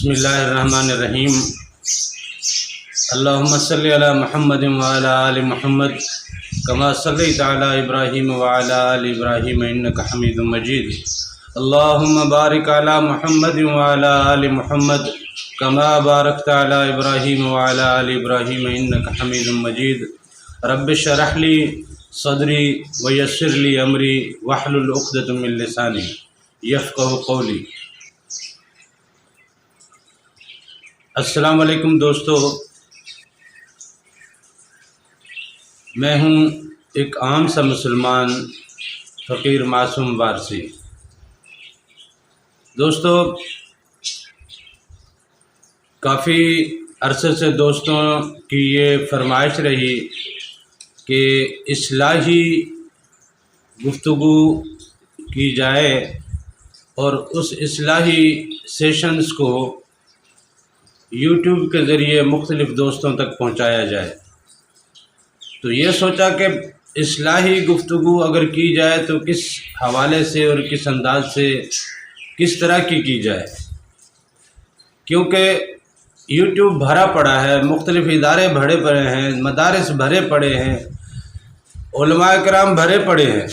بسم اللہ الرحمن الرحیم۔ اللہم صلی علی محمد وعلی آل محمد کما صلیت علی ابراہیم وعلی آل ابراہیم انک حمید مجید۔ اللہم بارک علی محمد وعلی آل محمد کما بارکت علی ابراہیم وعلی آل ابراہیم انک حمید مجید۔ رب اشرح لی صدری ویسر لی امری واحلل عقدۃ من لسانی یفقہوا قولی۔ السلام علیکم دوستو، میں ہوں ایک عام سا مسلمان فقیر معصوم وارثی۔ دوستو، کافی عرصے سے دوستوں کی یہ فرمائش رہی کہ اصلاحی گفتگو کی جائے اور اس اصلاحی سیشنز کو یوٹیوب کے ذریعے مختلف دوستوں تک پہنچایا جائے۔ تو یہ سوچا کہ اصلاحی گفتگو اگر کی جائے تو کس حوالے سے اور کس انداز سے کس طرح کی جائے، کیونکہ یوٹیوب بھرا پڑا ہے، مختلف ادارے بھرے پڑے ہیں، مدارس بھرے پڑے ہیں، علماء کرام بھرے پڑے ہیں،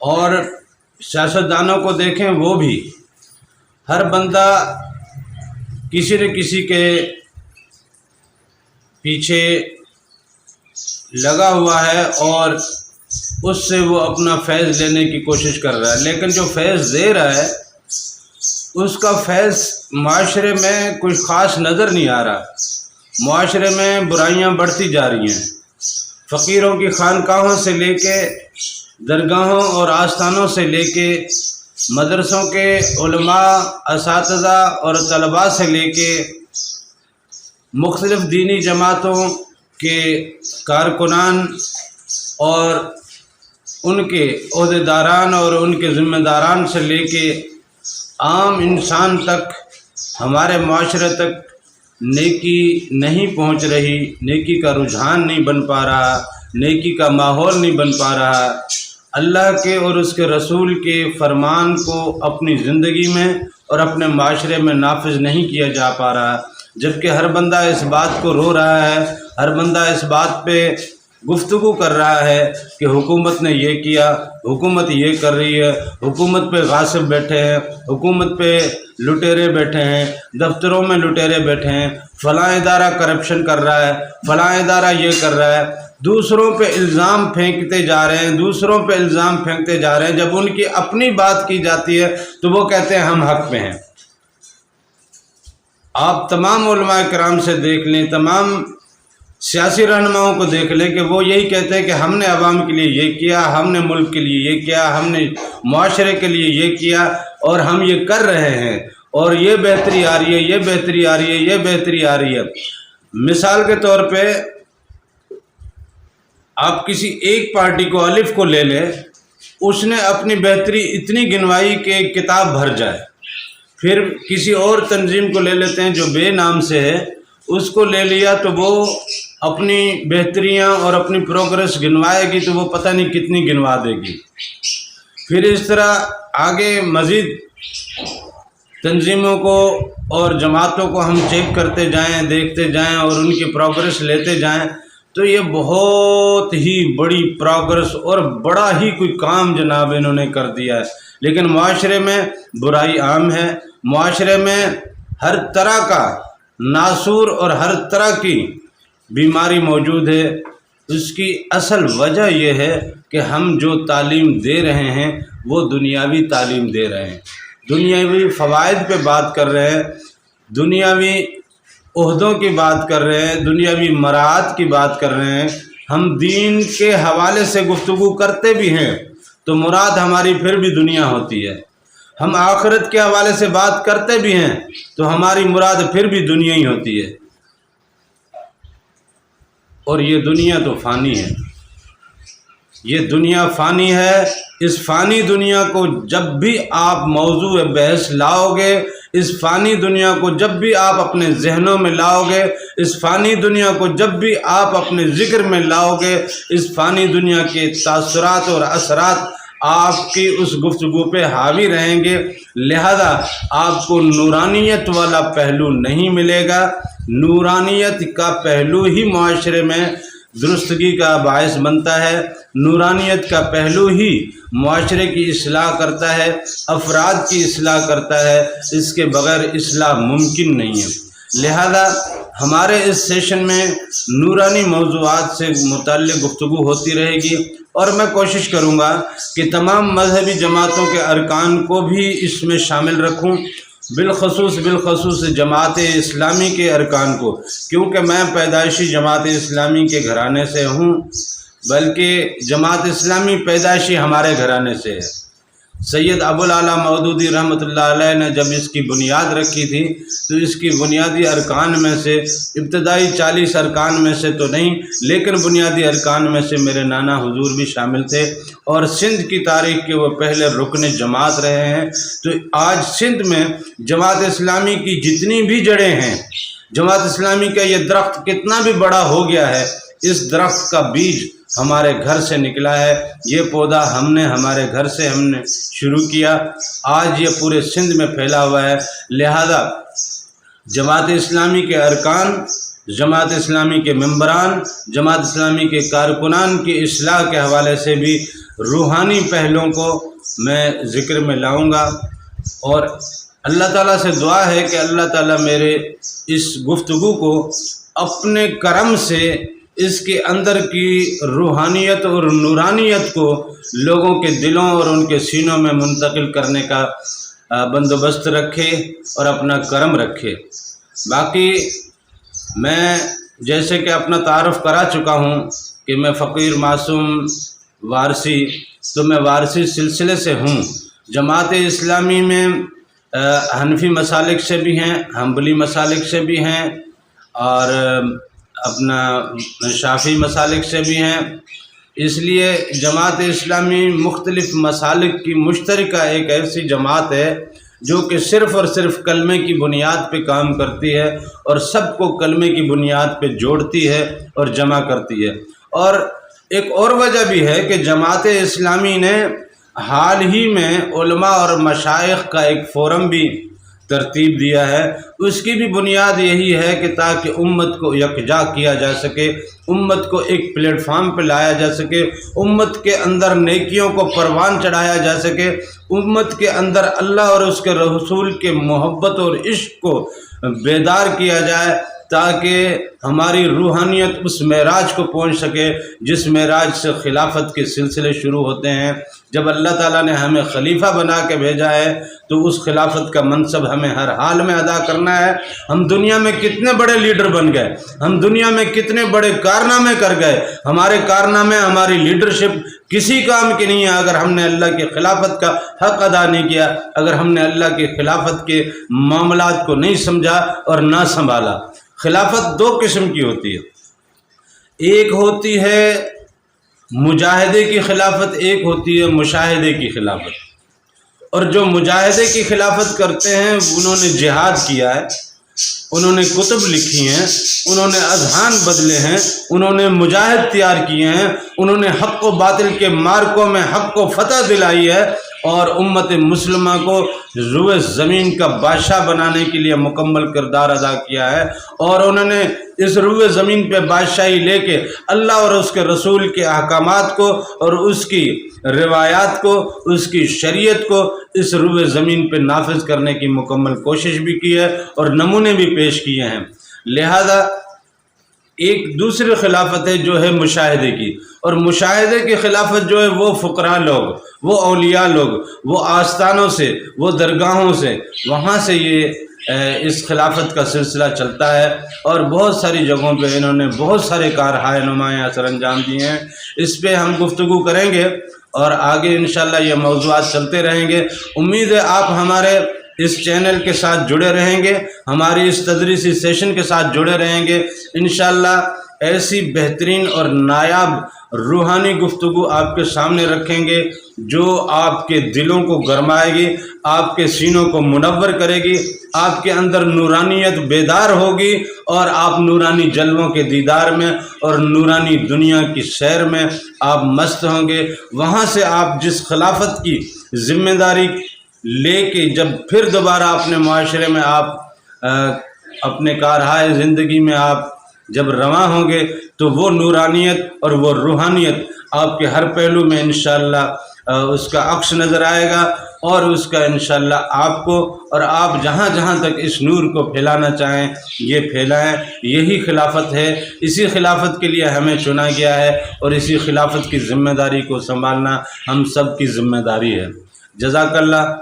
اور سیاستدانوں کو دیکھیں وہ بھی، ہر بندہ کسی نہ کسی کے پیچھے لگا ہوا ہے اور اس سے وہ اپنا فیض لینے کی کوشش کر رہا ہے، لیکن جو فیض دے رہا ہے اس کا فیض معاشرے میں کچھ خاص نظر نہیں آ رہا۔ معاشرے میں برائیاں بڑھتی جا رہی ہیں، فقیروں کی خانقاہوں سے لے کے درگاہوں اور آستانوں سے لے کے مدرسوں کے علماء، اساتذہ اور طلباء سے لے کے مختلف دینی جماعتوں کے کارکنان اور ان کے عہدیداران اور ان کے ذمہ داران سے لے کے عام انسان تک، ہمارے معاشرے تک نیکی نہیں پہنچ رہی، نیکی کا رجحان نہیں بن پا رہا، نیکی کا ماحول نہیں بن پا رہا، اللہ کے اور اس کے رسول کے فرمان کو اپنی زندگی میں اور اپنے معاشرے میں نافذ نہیں کیا جا پا رہا، جبکہ ہر بندہ اس بات کو رو رہا ہے، ہر بندہ اس بات پہ گفتگو کر رہا ہے کہ حکومت نے یہ کیا، حکومت یہ کر رہی ہے، حکومت پہ غاصب بیٹھے ہیں، حکومت پہ لٹیرے بیٹھے ہیں، دفتروں میں لٹیرے بیٹھے ہیں، فلاں ادارہ کرپشن کر رہا ہے، فلاں ادارہ یہ کر رہا ہے، دوسروں پہ الزام پھینکتے جا رہے ہیں، دوسروں پہ الزام پھینکتے جا رہے ہیں۔ جب ان کی اپنی بات کی جاتی ہے تو وہ کہتے ہیں ہم حق پہ ہیں۔ آپ تمام علماء کرام سے دیکھ لیں، تمام سیاسی رہنماؤں کو دیکھ لیں کہ وہ یہی کہتے ہیں کہ ہم نے عوام کے لیے یہ کیا، ہم نے ملک کے لیے یہ کیا، ہم نے معاشرے کے لیے یہ کیا، اور ہم یہ کر رہے ہیں، اور یہ بہتری آ رہی ہے، یہ بہتری آ رہی ہے، یہ بہتری آ رہی ہے۔ مثال کے طور پہ آپ کسی ایک پارٹی کو، الف کو لے لیں، اس نے اپنی بہتری اتنی گنوائی کہ ایک کتاب بھر جائے۔ پھر کسی اور تنظیم کو لے لیتے ہیں جو بے نام سے ہے، اس کو لے لیا تو وہ اپنی بہتریاں اور اپنی پروگرس گنوائے گی تو وہ پتہ نہیں کتنی گنوا دے گی۔ پھر اس طرح آگے مزید تنظیموں کو اور جماعتوں کو ہم چیک کرتے جائیں، دیکھتے جائیں اور ان کی پروگرس لیتے جائیں تو یہ بہت ہی بڑی پروگرس اور بڑا ہی کوئی کام جناب انہوں نے کر دیا ہے، لیکن معاشرے میں برائی عام ہے، معاشرے میں ہر طرح کا ناسور اور ہر طرح کی بیماری موجود ہے۔ اس کی اصل وجہ یہ ہے کہ ہم جو تعلیم دے رہے ہیں وہ دنیاوی تعلیم دے رہے ہیں، دنیاوی فوائد پہ بات کر رہے ہیں، دنیاوی عہدوں کی بات کر رہے ہیں، دنیاوی مراعات کی بات کر رہے ہیں۔ ہم دین کے حوالے سے گفتگو کرتے بھی ہیں تو مراد ہماری پھر بھی دنیا ہوتی ہے، ہم آخرت کے حوالے سے بات کرتے بھی ہیں تو ہماری مراد پھر بھی دنیا ہی ہوتی ہے، اور یہ دنیا تو فانی ہے، یہ دنیا فانی ہے۔ اس فانی دنیا کو جب بھی آپ موضوع بحث لاؤ گے، اس فانی دنیا کو جب بھی آپ اپنے ذہنوں میں لاؤ گے، اس فانی دنیا کو جب بھی آپ اپنے ذکر میں لاؤ گے، اس فانی دنیا کے تاثرات اور اثرات آپ کی اس گفتگو پہ حاوی رہیں گے، لہذا آپ کو نورانیت والا پہلو نہیں ملے گا۔ نورانیت کا پہلو ہی معاشرے میں درستگی کا باعث بنتا ہے، نورانیت کا پہلو ہی معاشرے کی اصلاح کرتا ہے، افراد کی اصلاح کرتا ہے، اس کے بغیر اصلاح ممکن نہیں ہے۔ لہذا ہمارے اس سیشن میں نورانی موضوعات سے متعلق گفتگو ہوتی رہے گی، اور میں کوشش کروں گا کہ تمام مذہبی جماعتوں کے ارکان کو بھی اس میں شامل رکھوں، بالخصوص جماعت اسلامی کے ارکان کو، کیونکہ میں پیدائشی جماعت اسلامی کے گھرانے سے ہوں، بلکہ جماعت اسلامی پیدائشی ہمارے گھرانے سے ہے۔ سید ابوالعلا مودودی رحمۃ اللہ علیہ نے جب اس کی بنیاد رکھی تھی تو اس کی بنیادی ارکان میں سے، ابتدائی 40 ارکان میں سے تو نہیں، لیکن بنیادی ارکان میں سے میرے نانا حضور بھی شامل تھے، اور سندھ کی تاریخ کے وہ پہلے رکن جماعت رہے ہیں۔ تو آج سندھ میں جماعت اسلامی کی جتنی بھی جڑیں ہیں، جماعت اسلامی کا یہ درخت کتنا بھی بڑا ہو گیا ہے، اس درخت کا بیج ہمارے گھر سے نکلا ہے، یہ پودا ہمارے گھر سے ہم نے شروع کیا، آج یہ پورے سندھ میں پھیلا ہوا ہے۔ لہذا جماعت اسلامی کے ارکان، جماعت اسلامی کے ممبران، جماعت اسلامی کے کارکنان کی اصلاح کے حوالے سے بھی روحانی پہلوؤں کو میں ذکر میں لاؤں گا، اور اللہ تعالیٰ سے دعا ہے کہ اللہ تعالیٰ میرے اس گفتگو کو اپنے کرم سے اس کے اندر کی روحانیت اور نورانیت کو لوگوں کے دلوں اور ان کے سینوں میں منتقل کرنے کا بندوبست رکھے اور اپنا کرم رکھے۔ باقی میں جیسے کہ اپنا تعارف کرا چکا ہوں کہ میں فقیر معصوم وارثی، تو میں وارثی سلسلے سے ہوں۔ جماعت اسلامی میں حنفی مسالک سے بھی ہیں، حنبلی مسالک سے بھی ہیں، اور اپنا شافعی مسالک سے بھی ہیں۔ اس لیے جماعت اسلامی مختلف مسالک کی مشترکہ ایک ایسی جماعت ہے جو کہ صرف اور صرف کلمے کی بنیاد پہ کام کرتی ہے، اور سب کو کلمے کی بنیاد پہ جوڑتی ہے اور جمع کرتی ہے۔ اور ایک اور وجہ بھی ہے کہ جماعت اسلامی نے حال ہی میں علماء اور مشائخ کا ایک فورم بھی ترتیب دیا ہے، اس کی بھی بنیاد یہی ہے کہ تاکہ امت کو یکجا کیا جا سکے، امت کو ایک پلیٹ فارم پہ لایا جا سکے، امت کے اندر نیکیوں کو پروان چڑھایا جا سکے، امت کے اندر اللہ اور اس کے رسول کے محبت اور عشق کو بیدار کیا جائے، تاکہ ہماری روحانیت اس معراج کو پہنچ سکے جس معراج سے خلافت کے سلسلے شروع ہوتے ہیں۔ جب اللہ تعالیٰ نے ہمیں خلیفہ بنا کے بھیجا ہے تو اس خلافت کا منصب ہمیں ہر حال میں ادا کرنا ہے۔ ہم دنیا میں کتنے بڑے لیڈر بن گئے، ہم دنیا میں کتنے بڑے کارنامے کر گئے، ہمارے کارنامے، ہماری لیڈرشپ کسی کام کی نہیں ہے اگر ہم نے اللہ کی خلافت کا حق ادا نہیں کیا، اگر ہم نے اللہ کی خلافت کے معاملات کو نہیں سمجھا اور نہ سنبھالا۔ خلافت دو قسم کی ہوتی ہے، ایک ہوتی ہے مجاہدے کی خلافت، ایک ہوتی ہے مشاہدے کی خلافت۔ اور جو مجاہدے کی خلافت کرتے ہیں انہوں نے جہاد کیا ہے، انہوں نے کتب لکھی ہیں، انہوں نے اذہان بدلے ہیں، انہوں نے مجاہد تیار کیے ہیں، انہوں نے حق و باطل کے مارکوں میں حق کو فتح دلائی ہے، اور امت مسلمہ کو روئے زمین کا بادشاہ بنانے کے لیے مکمل کردار ادا کیا ہے، اور انہوں نے اس روئے زمین پہ بادشاہی لے کے اللہ اور اس کے رسول کے احکامات کو اور اس کی روایات کو، اس کی شریعت کو اس روئے زمین پہ نافذ کرنے کی مکمل کوشش بھی کی ہے اور نمونے بھی پیش کیے ہیں۔ لہذا ایک دوسری خلافت ہے جو ہے مشاہدے کی، اور مشاہدے کی خلافت جو ہے وہ فقراء لوگ، وہ اولیاء لوگ، وہ آستانوں سے، وہ درگاہوں سے، وہاں سے یہ اس خلافت کا سلسلہ چلتا ہے، اور بہت ساری جگہوں پہ انہوں نے بہت سارے کارہائے نمایاں سر انجام دیے ہیں۔ اس پہ ہم گفتگو کریں گے اور آگے انشاءاللہ یہ موضوعات چلتے رہیں گے۔ امید ہے آپ ہمارے اس چینل کے ساتھ جڑے رہیں گے، ہماری اس تدریسی سیشن کے ساتھ جڑے رہیں گے۔ انشاءاللہ ایسی بہترین اور نایاب روحانی گفتگو آپ کے سامنے رکھیں گے جو آپ کے دلوں کو گرمائے گی، آپ کے سینوں کو منور کرے گی، آپ کے اندر نورانیت بیدار ہوگی اور آپ نورانی جلووں کے دیدار میں اور نورانی دنیا کی سیر میں آپ مست ہوں گے۔ وہاں سے آپ جس خلافت کی ذمہ داری لے کے جب پھر دوبارہ اپنے معاشرے میں آپ اپنے کارہائے زندگی میں آپ جب رواں ہوں گے تو وہ نورانیت اور وہ روحانیت آپ کے ہر پہلو میں انشاءاللہ اس کا عکس نظر آئے گا، اور اس کا انشاءاللہ آپ کو اور آپ جہاں جہاں تک اس نور کو پھیلانا چاہیں یہ پھیلائیں۔ یہی خلافت ہے، اسی خلافت کے لیے ہمیں چنا گیا ہے، اور اسی خلافت کی ذمہ داری کو سنبھالنا ہم سب کی ذمہ داری ہے۔ جزاک اللہ۔